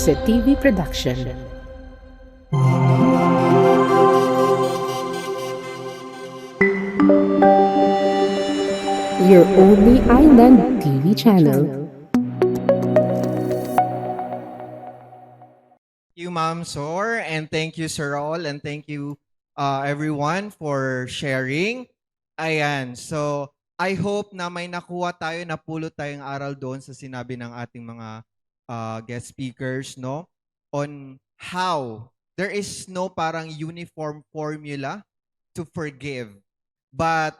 Jose TV Production. Your only island TV channel. Thank you, Ma'am Sor, and thank you, Sir All, and thank you, everyone, for sharing. Ayan, so I hope na may nakuha tayo, napulot tayong aral doon sa sinabi ng ating mga guest speakers, no? On how there is no parang uniform formula to forgive. But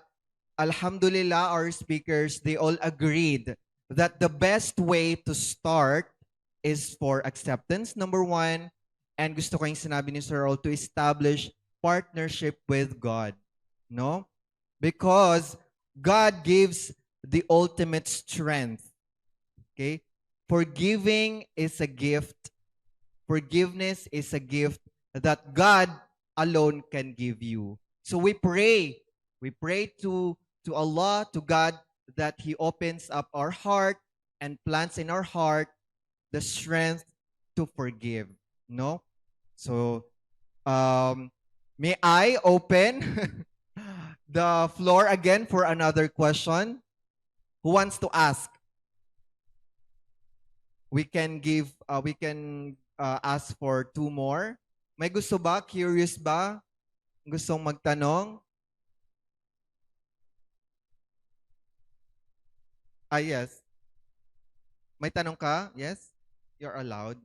Alhamdulillah, our speakers, they all agreed that the best way to start is for acceptance, number one. And gusto ko yung sinabi ni Sir Earl, to establish partnership with God. No? Because God gives the ultimate strength. Okay? Forgiving is a gift. Forgiveness is a gift that God alone can give you. So we pray to Allah, to God, that He opens up our heart and plants in our heart the strength to forgive. No? So, may I open the floor again for another question? Who wants to ask? We can ask for two more. May gusto ba? Curious ba? Gustong magtanong? Yes. May tanong ka? Yes? You're allowed.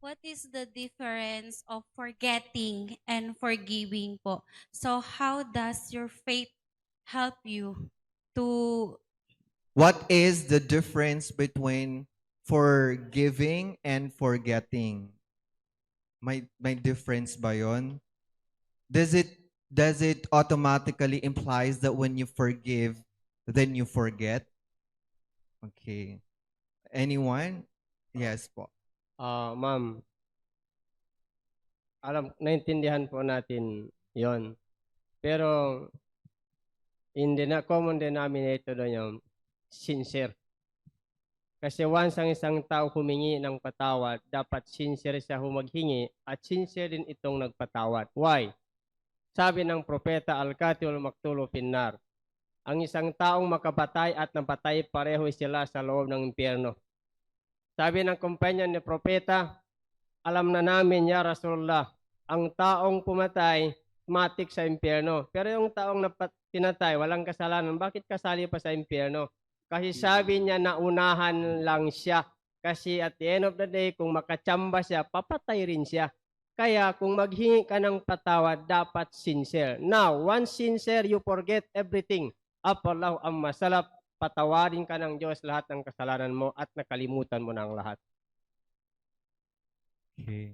What is the difference of forgetting and forgiving po? So how does your faith help you to What is the difference between forgiving and forgetting? May difference ba yon? Does it automatically implies that when you forgive, then you forget? Okay. Anyone? Yes po. Ma'am, naintindihan po natin yon. Pero, common denominator doon yung sincere. Kasi once ang isang tao humingi ng patawad, dapat sincere siya humaghingi at sincere din itong nagpatawad. Why? Sabi ng propeta Al-Qatil Maktulo Finnar, ang isang taong makapatay at napatay pareho sila sa loob ng impyerno. Sabi ng companion ni propeta, alam na namin ya Rasulullah, ang taong pumatay, matik sa impyerno. Pero yung taong pinatay, walang kasalanan, bakit kasali pa sa impyerno? Kasi sabi niya, naunahan lang siya. Kasi at the end of the day, kung makatsamba siya, papatay rin siya. Kaya kung maghingi ka ng patawad, dapat sincere. Now, once sincere, you forget everything. Apallahu amma salaf, patawarin ka ng Diyos lahat ng kasalanan mo at nakalimutan mo na ang lahat. Okay.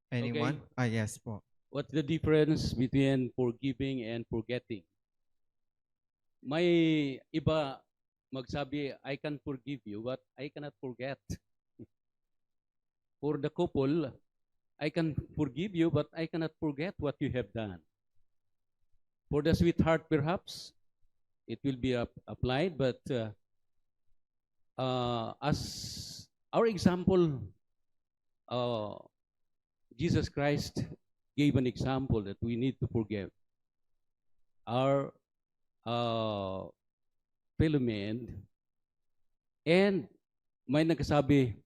Anyone? Yes po. What's the difference between forgiving and forgetting? May iba magsabi, I can forgive you, but I cannot forget. For the couple, I can forgive you, but I cannot forget what you have done. For the sweetheart, perhaps, it will be applied, but as our example, Jesus Christ gave an example that we need to forgive our fellow men. And may nagsasabi,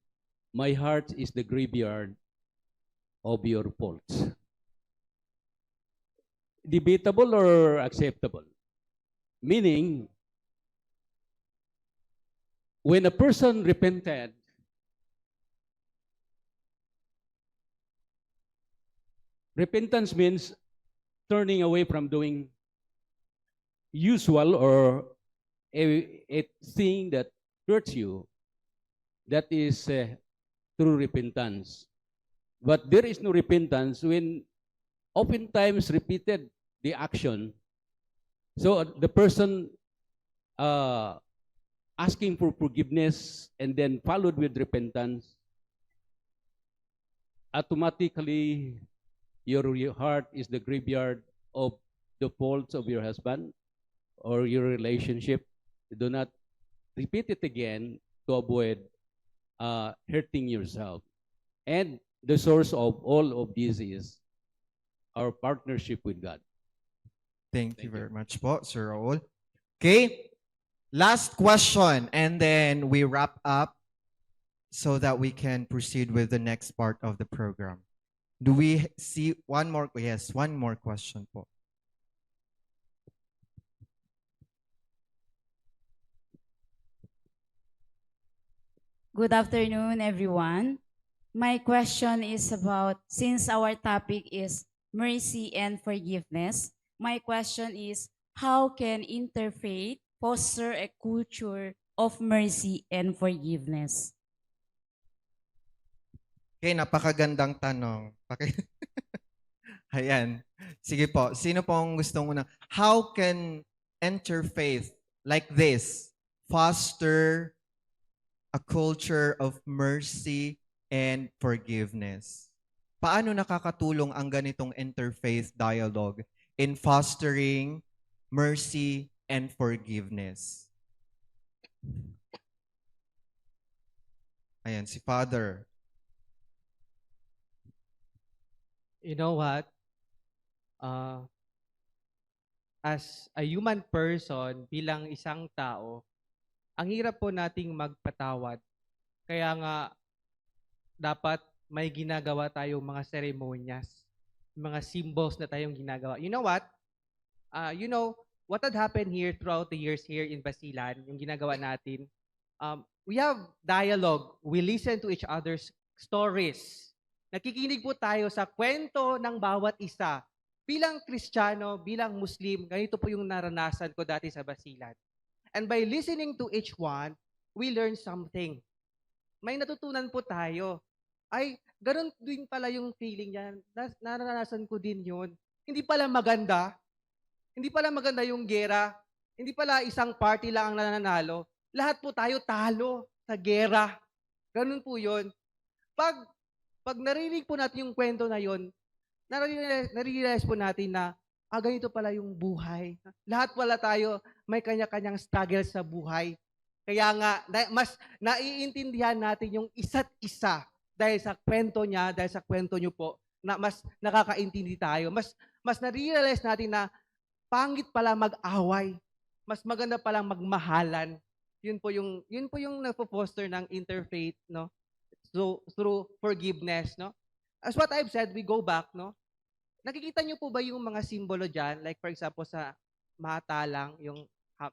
my heart is the graveyard of your faults. Debatable or acceptable? Meaning, when a person repented, repentance means turning away from doing usual or a thing that hurts you. That is true repentance. But there is no repentance when oftentimes repeated the action. So the person asking for forgiveness and then followed with repentance, automatically your heart is the graveyard of the faults of your husband or your relationship. Do not repeat it again to avoid hurting yourself. And the source of all of this is our partnership with God. Thank you Thank you. very much po, Sir Raul. Okay, last question, and then we wrap up so that we can proceed with the next part of the program. Do we see one more? Yes, one more question po. Good afternoon, everyone. My question is about, since our topic is mercy and forgiveness, my question is, how can interfaith foster a culture of mercy and forgiveness? Okay, napakagandang tanong. Ayan. Sige po, sino pong gustong unang? How can interfaith like this foster a culture of mercy and forgiveness? Paano nakakatulong ang ganitong interfaith dialogue in fostering mercy and forgiveness? Ayan, si Father. You know what? As a human person, bilang isang tao, ang hirap po nating magpatawad. Kaya nga, dapat may ginagawa tayong mga seremonyas, mga symbols na tayong ginagawa. You know what? What had happened here throughout the years here in Basilan, yung ginagawa natin, we have dialogue. We listen to each other's stories. Nakikinig po tayo sa kwento ng bawat isa. Bilang Kristiyano, bilang Muslim, ganito po yung naranasan ko dati sa Basilan. And by listening to each one, we learn something. May natutunan po tayo. Ay, ganun din pala yung feeling niya. Naranasan ko din yun. Hindi pala maganda. Hindi pala maganda yung gera. Hindi pala isang party lang ang nananalo. Lahat po tayo talo sa gera. Ganun po yun. Pag narinig po natin yung kwento na yun, nare-realize po natin na, ganito pala yung buhay. Lahat pala tayo may kanya-kanyang struggle sa buhay. Kaya nga, mas naiintindihan natin yung isa't isa dahil sa kwento niya, dahil sa kwento niyo po, na mas nakakaintindi tayo. Mas nare-realize natin na pangit pala mag-away. Mas maganda palang magmahalan. Yun po yung nagpo-foster ng interfaith, no? So, through forgiveness, no? As what I've said, we go back, no? Nakikita niyo po ba yung mga simbolo dyan? Like for example, sa matalang, yung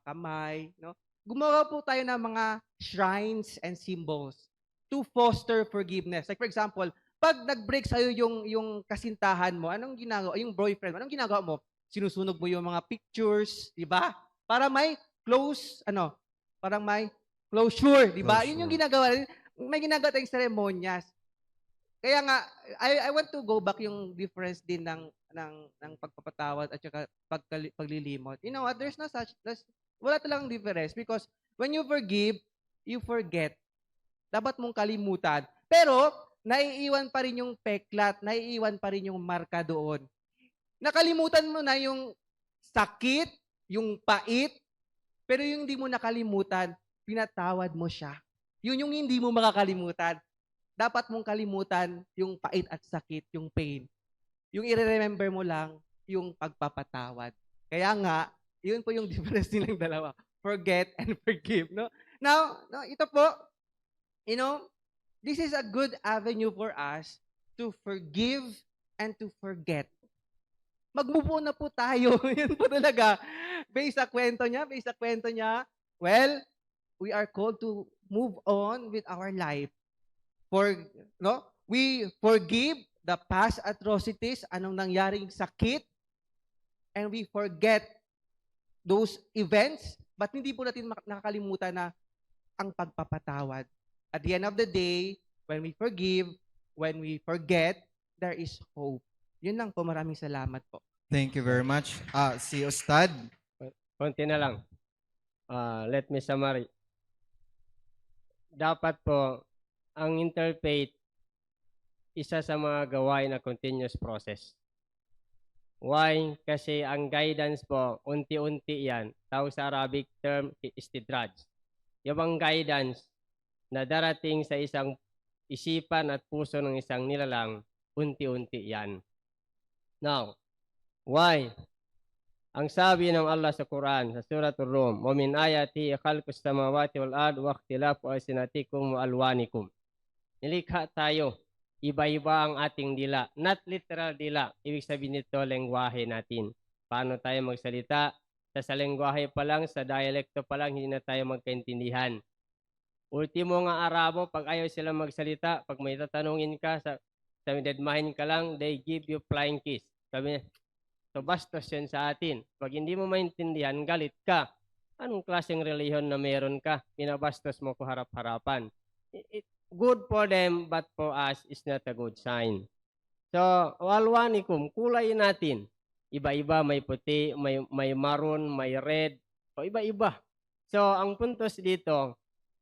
kamay, no? Gumawa po tayo ng mga shrines and symbols to foster forgiveness. Like for example, pag nag-break sa'yo yung kasintahan mo, anong ginagawa? Yung boyfriend mo, anong ginagawa mo? Sinusunog mo yung mga pictures, di ba? Para may parang may closure, di ba? Yun yung ginagawa. May ginagawa tayong seremonyas. Kaya nga, I want to go back yung difference din ng pagpapatawad at saka paglilimot. You know what? Wala talagang difference because when you forgive, you forget. Dapat mong kalimutan. Pero, naiiwan pa rin yung peklat, naiiwan pa rin yung marka doon. Nakalimutan mo na yung sakit, yung pait, pero yung hindi mo nakalimutan, pinatawad mo siya. Yun yung hindi mo makakalimutan. Dapat mong kalimutan yung pait at sakit, yung pain. Yung i-remember mo lang, yung pagpapatawad. Kaya nga, yun po yung difference nilang dalawa. Forget and forgive. No? Now, ito po, this is a good avenue for us to forgive and to forget. Mag-move on na po tayo. Yun po talaga. Based sa kwento niya, well, we are called to move on with our life. We forgive the past atrocities, anong nangyaring sakit, and we forget those events, but hindi po natin nakakalimutan na ang pagpapatawad. At the end of the day, when we forgive, when we forget, there is hope. Yun lang po, maraming salamat po. Thank you very much. Si Ustad. Konti na lang. Let me summary. Dapat po, ang interfaith, isa sa mga gawain na continuous process. Why? Kasi ang guidance po, unti-unti yan. Tawag sa Arabic term, istidraj. Yung ang guidance, na darating sa isang isipan at puso ng isang nilalang, unti-unti yan. Now, why? Ang sabi ng Allah sa Quran, sa Suratul Rum, وَمِنْ آيَاتِهِ خَلْقُ السَّمَاوَاتِ وَالْأَرْضِ وَاخْتِلَافُ أَلْسِنَتِكُمْ وَأَلْوَانِكُمْ. Nilikha tayo, iba-iba ang ating dila. Not literal dila, ibig sabihin nito, lengguwahe natin. Paano tayo magsalita? Sa lengguwahe pa lang, sa dialekto pa lang, hindi na tayo magkaintindihan. Ultimo nga Arabo, pag ayaw sila magsalita, pag may tatanungin ka, sa dedmahin ka lang, they give you flying kiss. Sabi niya, so bastos yan sa atin. Pag hindi mo maintindihan, galit ka. Anong klaseng reliyon na meron ka? Pinabastos mo ko harap-harapan. Good for them, but for us, is not a good sign. So, walwanikum, kulay natin. Iba-iba, may puti, may maroon, may red. So, iba-iba. So, ang puntos dito,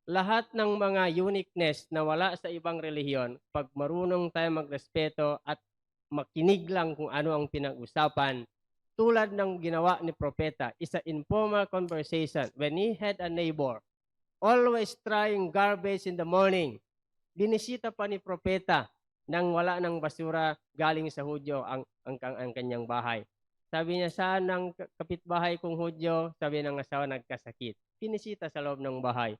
lahat ng mga uniqueness na wala sa ibang relihiyon, pag marunong tayo magrespeto at makinig lang kung ano ang pinag-usapan, tulad ng ginawa ni Propeta, is an informal conversation. When he had a neighbor, always throwing garbage in the morning, binisita pa ni Propeta nang wala ng basura galing sa Hudyo ang kanyang bahay. Sabi niya, saan ang kapitbahay kong Hudyo? Sabi ng asawa, nagkasakit. Binisita sa loob ng bahay.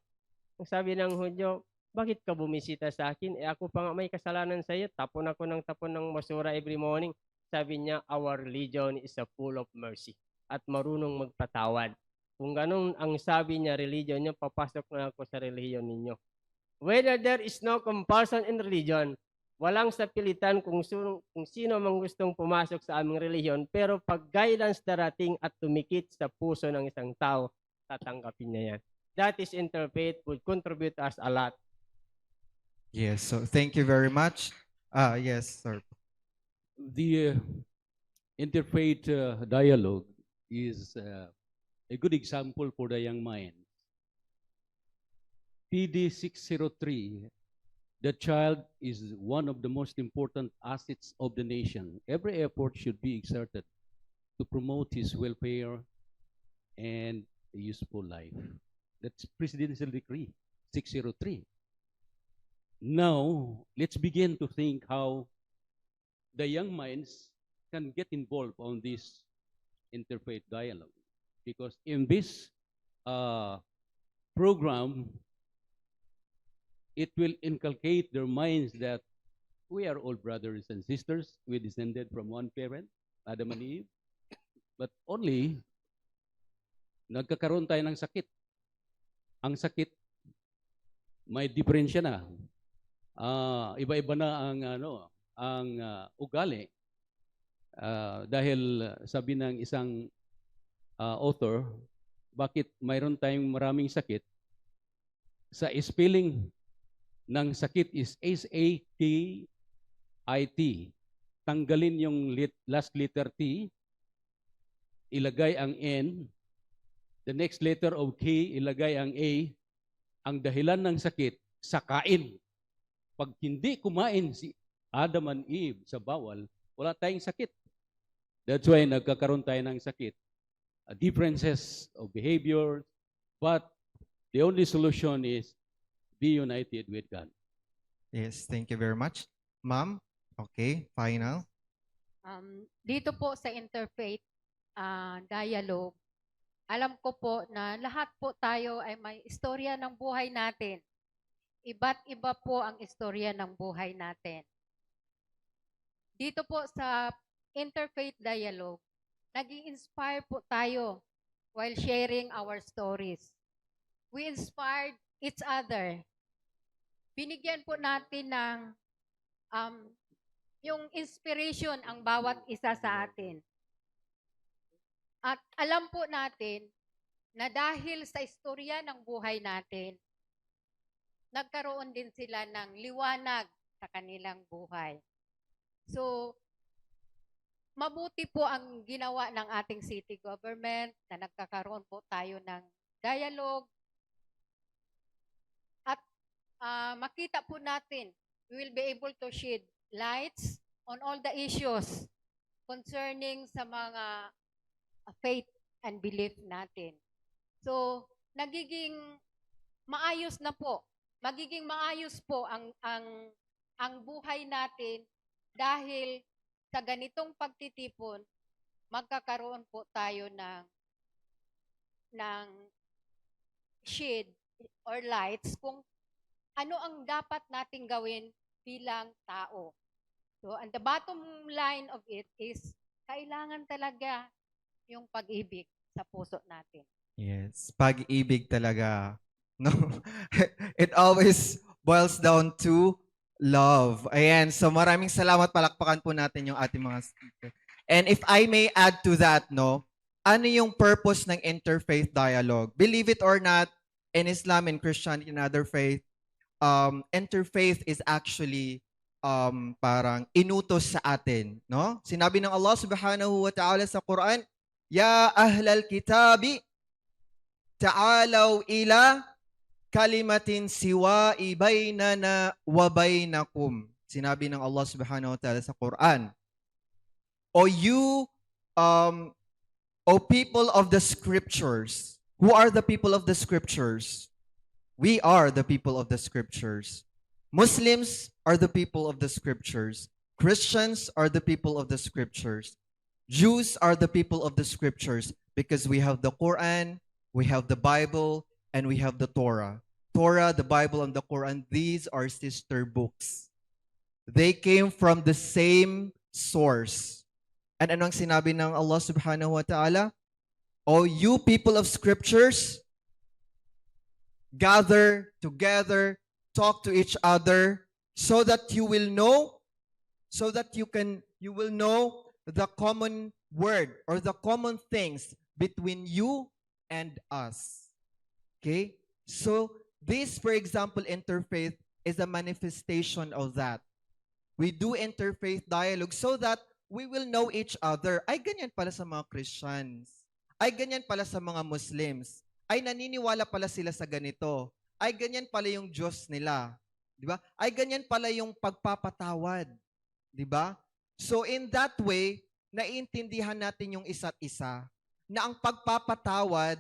Ang sabi ng Hudyo, bakit ka bumisita sa akin? Ako pa nga may kasalanan sa iyo. Tapon ako ng tapon ng basura every morning. Sabi niya, our religion is a full of mercy. At marunong magpatawad. Kung ganun ang sabi niya, religion niyo, papasok na ako sa religion ninyo. Whether there is no compulsion in religion, walang sapilitan kung sino mang gustong pumasok sa aming religion, pero pag guidance darating at tumikit sa puso ng isang tao, tatanggapin niya yan. That is interfaith would contribute us a lot. Yes, so thank you very much. Yes, sir. The interfaith dialogue is a good example for the young mind. PD 603, the child is one of the most important assets of the nation. Every effort should be exerted to promote his welfare and a useful life. That's Presidential Decree 603. Now, let's begin to think how the young minds can get involved on this interfaith dialogue. Because in this program, it will inculcate their minds that we are all brothers and sisters. We descended from one parent, Adam and Eve. But only, nagkakaroon tayo ng sakit. Ang sakit, may diferensya na. Iba-iba na ang ugali. Dahil sabi ng isang author, bakit mayroon tayong maraming sakit? Sa spelling ng sakit is S-A-K-I-T. Tanggalin yung last letter T, ilagay ang N, the next letter of K, ilagay ang A. Ang dahilan ng sakit, sa kain. Pag hindi kumain si Adam and Eve sa bawal, wala tayong sakit. That's why nagkakaroon tayo ng sakit. Differences of behavior, but the only solution is be united with God. Yes, thank you very much. Ma'am, okay, final. Dito po sa interfaith dialogue, alam ko po na lahat po tayo ay may istorya ng buhay natin. Iba't iba po ang istorya ng buhay natin. Dito po sa interfaith dialogue, nag-i-inspire po tayo while sharing our stories. We inspired each other. Binigyan po natin ng yung inspiration ang bawat isa sa atin. At alam po natin na dahil sa istorya ng buhay natin, nagkaroon din sila ng liwanag sa kanilang buhay. So, mabuti po ang ginawa ng ating city government na nagkakaroon po tayo ng dialogue. At makita po natin, we will be able to shed lights on all the issues concerning sa mga faith and belief natin. So, nagiging maayos na po magiging maayos po ang buhay natin dahil sa ganitong pagtitipon, magkakaroon po tayo ng shade or lights kung ano ang dapat nating gawin bilang tao. So, and the bottom line of it is, kailangan talaga yung pag-ibig sa puso natin. Yes, pag-ibig talaga. No? It always boils down to love. Ayan, so maraming salamat. Palakpakan po natin yung ating mga speaker. And if I may add to that, no, ano yung purpose ng interfaith dialogue? Believe it or not, in Islam and Christianity and other faith, interfaith is actually parang inutos sa atin, no? Sinabi ng Allah Subhanahu wa Ta'ala sa Quran, Ya ahlal kitabi, ta'alaw ila kalimatin siwa'i baynana wa baynakum. Sinabi ng Allah Subhanahu wa Ta'ala sa Quran, O you, O people of the scriptures. Who are the people of the scriptures? We are the people of the scriptures. Muslims are the people of the scriptures. Christians are the people of the scriptures. Jews are the people of the scriptures because we have the Quran, we have the Bible, and we have the Torah. Torah, the Bible, and the Quran, these are sister books. They came from the same source. And anong sinabi ng Allah Subhanahu wa Ta'ala? O you people of scriptures, gather together, talk to each other, so that you will know, you will know the common word or the common things between you and us. Okay? So this, for example, interfaith is a manifestation of that. We do interfaith dialogue so that we will know each other. Ay, ganyan pala sa mga Christians. Ay, ganyan pala sa mga Muslims. Ay, naniniwala pala sila sa ganito. Ay, ganyan pala yung Diyos nila. Di ba? Ay, ganyan pala yung pagpapatawad. Di ba? So, in that way, naiintindihan natin yung isa't isa na ang pagpapatawad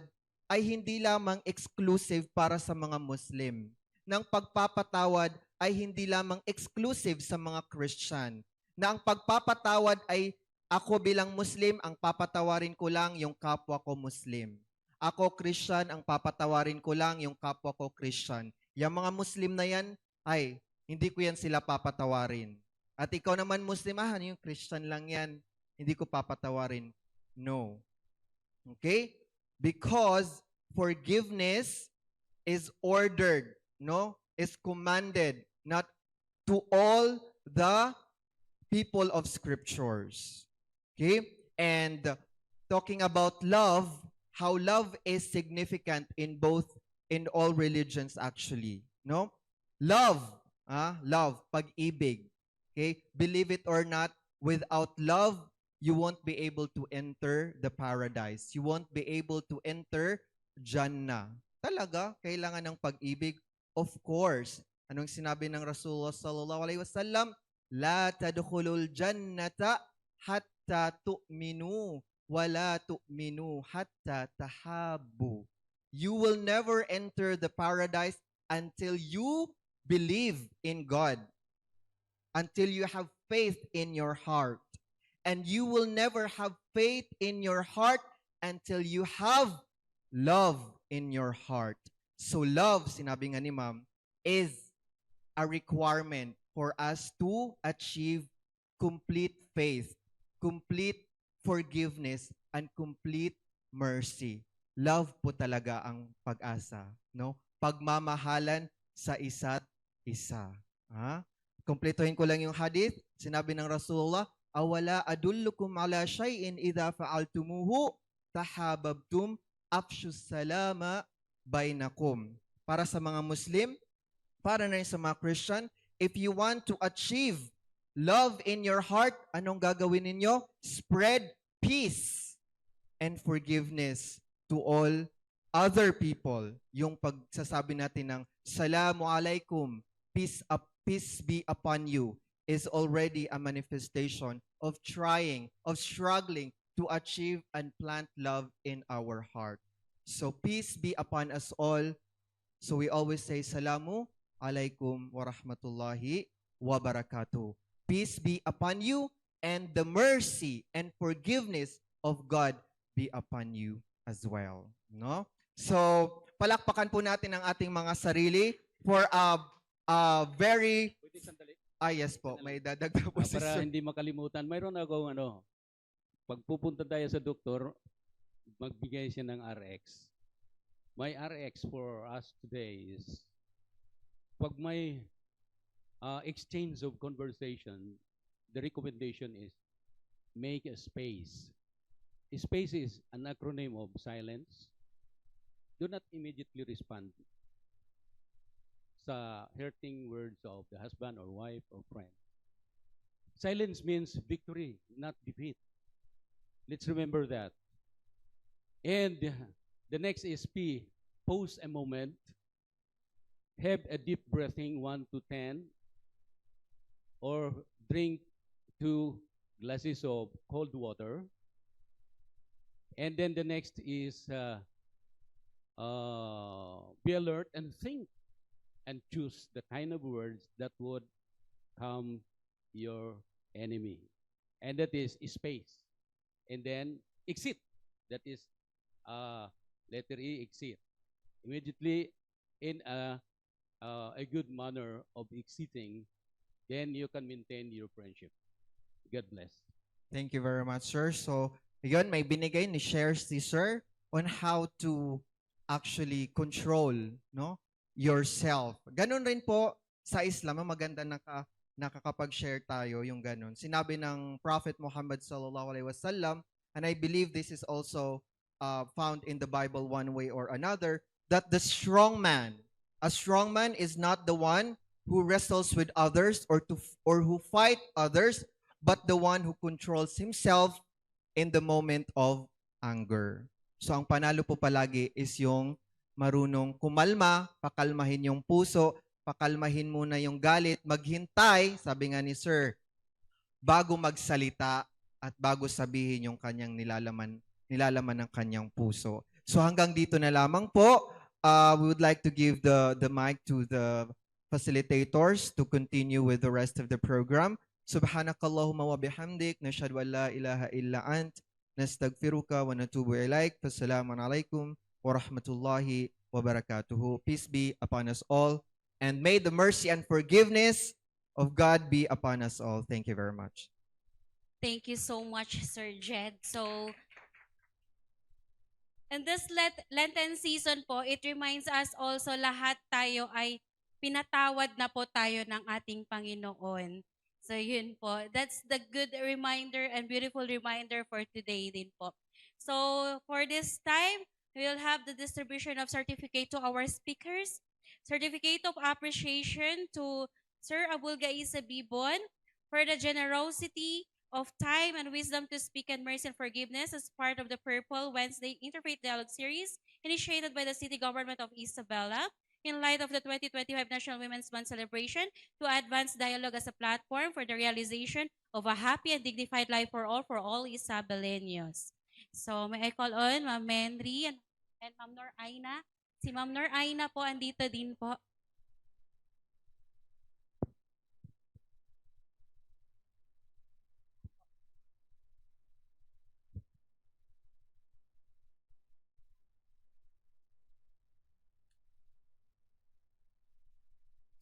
ay hindi lamang exclusive para sa mga Muslim. Nang pagpapatawad ay hindi lamang exclusive sa mga Christian. Na ang pagpapatawad ay ako bilang Muslim, ang papatawarin ko lang yung kapwa ko Muslim. Ako Christian, ang papatawarin ko lang yung kapwa ko Christian. Yung mga Muslim na yan, ay, hindi ko yan sila papatawarin. At ikaw naman Muslim, yung Christian lang yan, hindi ko papatawarin. No. Okay? Because forgiveness is ordered, no? Is commanded, not to all the people of scriptures. Okay? And talking about love, how love is significant in all religions actually, no? Love, love, pag-ibig. Okay? Believe it or not, without love, you won't be able to enter the paradise. You won't be able to enter Jannah. Talaga, kailangan ng pag-ibig? Of course. Anong sinabi ng Rasulullah sallallahu alaihi wasallam? La tadkhulul jannata hatta tu'minu wa la tu'minu hatta tahabbu. You will never enter the paradise until you believe in God. Until you have faith in your heart. And you will never have faith in your heart until you have love in your heart. So love, sinabi nga ni Ma'am, is a requirement for us to achieve complete faith, complete forgiveness, and complete mercy. Love po talaga ang pag-asa, no? Pagmamahalan sa isa't isa. Kumpletuhin ko lang yung hadith. Sinabi ng Rasulullah, awala adullukum ala shay'in idha fa'altumuhu tahabbtum afshus salama bainakum. Para sa mga Muslim, para na rin sa mga Christian, if you want to achieve love in your heart, anong gagawin ninyo? Spread peace and forgiveness to all other people. Yung pagsasabi natin ng Salamu alaikum, peace be upon you, is already a manifestation of trying, of struggling to achieve and plant love in our heart. So peace be upon us all. So we always say Salamu alaikum warahmatullahi wabarakatuh. Peace be upon you, and the mercy and forgiveness of God be upon you as well. No? So, palakpakan po natin ang ating mga sarili for a very... Pwede sandali. yes po, may dadagdag po si Para Sir. hindi makalimutan, mayroon akong pag pupunta tayo sa doktor, magbigay siya ng RX. My RX for us today is, pag may exchange of conversation, the recommendation is make a space. A space is an acronym of silence. Do not immediately respond sa hurting words of the husband or wife or friend. Silence means victory, not defeat. Let's remember that. And the next is P. Pause a moment. Have a deep breathing, 1 to 10. Or drink 2 glasses of cold water. And then the next is be alert and think and choose the kind of words that would calm your enemy. And that is space. And then exit. That is letter E, exit. Immediately in a good manner of exiting, then you can maintain your friendship. God bless. Thank you very much, sir. So, yun, may binigay ni shares si sir on how to actually control, no, yourself. Ganun rin po sa Islam, maganda nakakapag-share tayo yung ganun. Sinabi ng Prophet Muhammad sallallahu alaihi wasallam, and I believe this is also found in the Bible one way or another, that a strong man is not the one who wrestles with others or who fight others, but the one who controls himself in the moment of anger. So ang panalo po palagi is yung marunong kumalma, pakalmahin yung puso, pakalmahin muna yung galit, maghintay, sabi nga ni Sir, bago magsalita at bago sabihin yung kanyang nilalaman ng kanyang puso. So hanggang dito na lamang po. We would like to give the mic to the facilitators to continue with the rest of the program. Subhanakallahumma wa bihamdik, nashhadu an la ilaha illa ant, nastagfiruka wa natubu ilaik. Wassalamu alaikum wa rahmatullahi wa barakatuhu. Peace be upon us all, and may the mercy and forgiveness of God be upon us all. Thank you very much. Thank you so much, Sir Jed. So, in this Lenten season po, it reminds us also lahat tayo ay pinatawad na po tayo ng ating Panginoon. So yun po, that's the good reminder and beautiful reminder for today din po. So for this time, we'll have the distribution of certificate to our speakers. Certificate of appreciation to Sir Abulga Isa Bibon for the generosity of time and wisdom to speak and mercy and forgiveness as part of the Purple Wednesday Interfaith Dialogue Series initiated by the City Government of Isabela in light of the 2025 National Women's Month celebration to advance dialogue as a platform for the realization of a happy and dignified life for all Isabeleños. So may I call on Ma'am Menry and Ma'am Nor Aina. Si Ma'am Nor Aina po andito din po.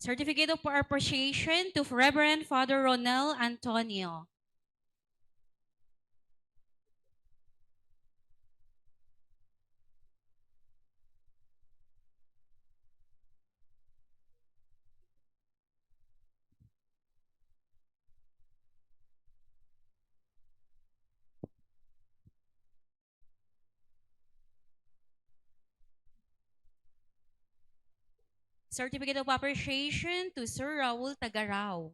Certificate of appreciation to Reverend Father Ronel Antonio. Certificate of appreciation to Sir Raul Tagarao.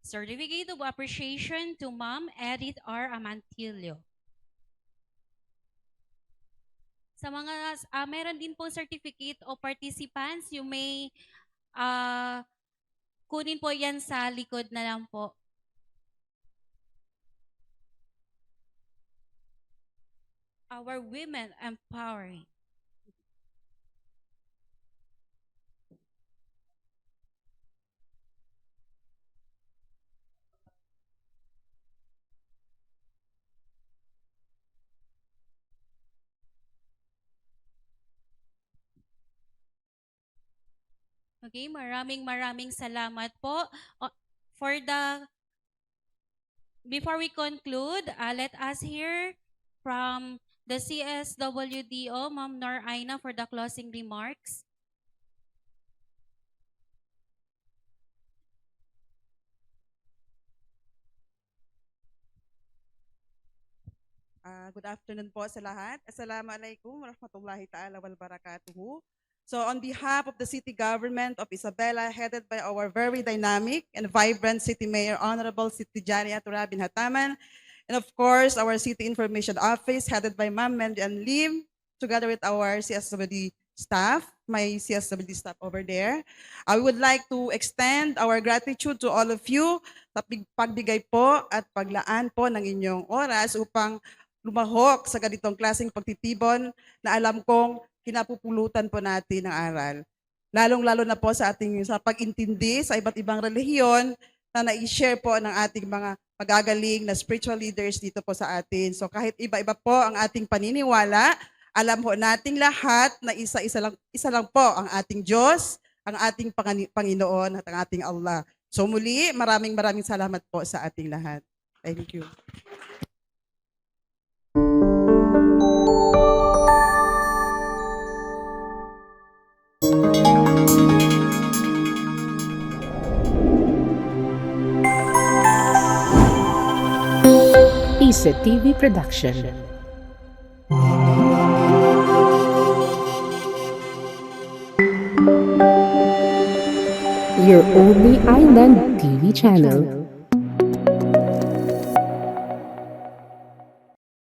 Certificate of appreciation to Ma'am Edith R. Amantillo. Sa mga, meron din po certificate of participants, you may kunin po yan sa likod na lang po. Our women empowering. Okay, maraming salamat po. For the before we conclude, let us hear from the CSWDO, Ma'am Nor Aina, for the closing remarks. Good afternoon po sa lahat. Assalamualaikum warahmatullahi ta'ala wal barakatuhu. So on behalf of the city government of Isabela, headed by our very dynamic and vibrant city mayor, Honorable City Jania Turabin Hataman, and of course, our city information office, headed by Ma'am Mendian Lim, together with our CSWD staff, my CSWD staff over there. I would like to extend our gratitude to all of you sa pagbigay po at paglaan po ng inyong oras upang lumahok sa ganitong klaseng pagtitibon na alam kong kinapupulutan po natin ng aral. Lalong-lalo na po sa pag-intindi sa iba't ibang relihiyon na nai-share po ng ating mga magagaling na spiritual leaders dito po sa atin. So kahit iba-iba po ang ating paniniwala, alam po nating lahat na isa lang po ang ating Diyos, ang ating Panginoon at ang ating Allah. So muli, maraming salamat po sa ating lahat. Thank you. Isa TV Production. Your only island TV channel.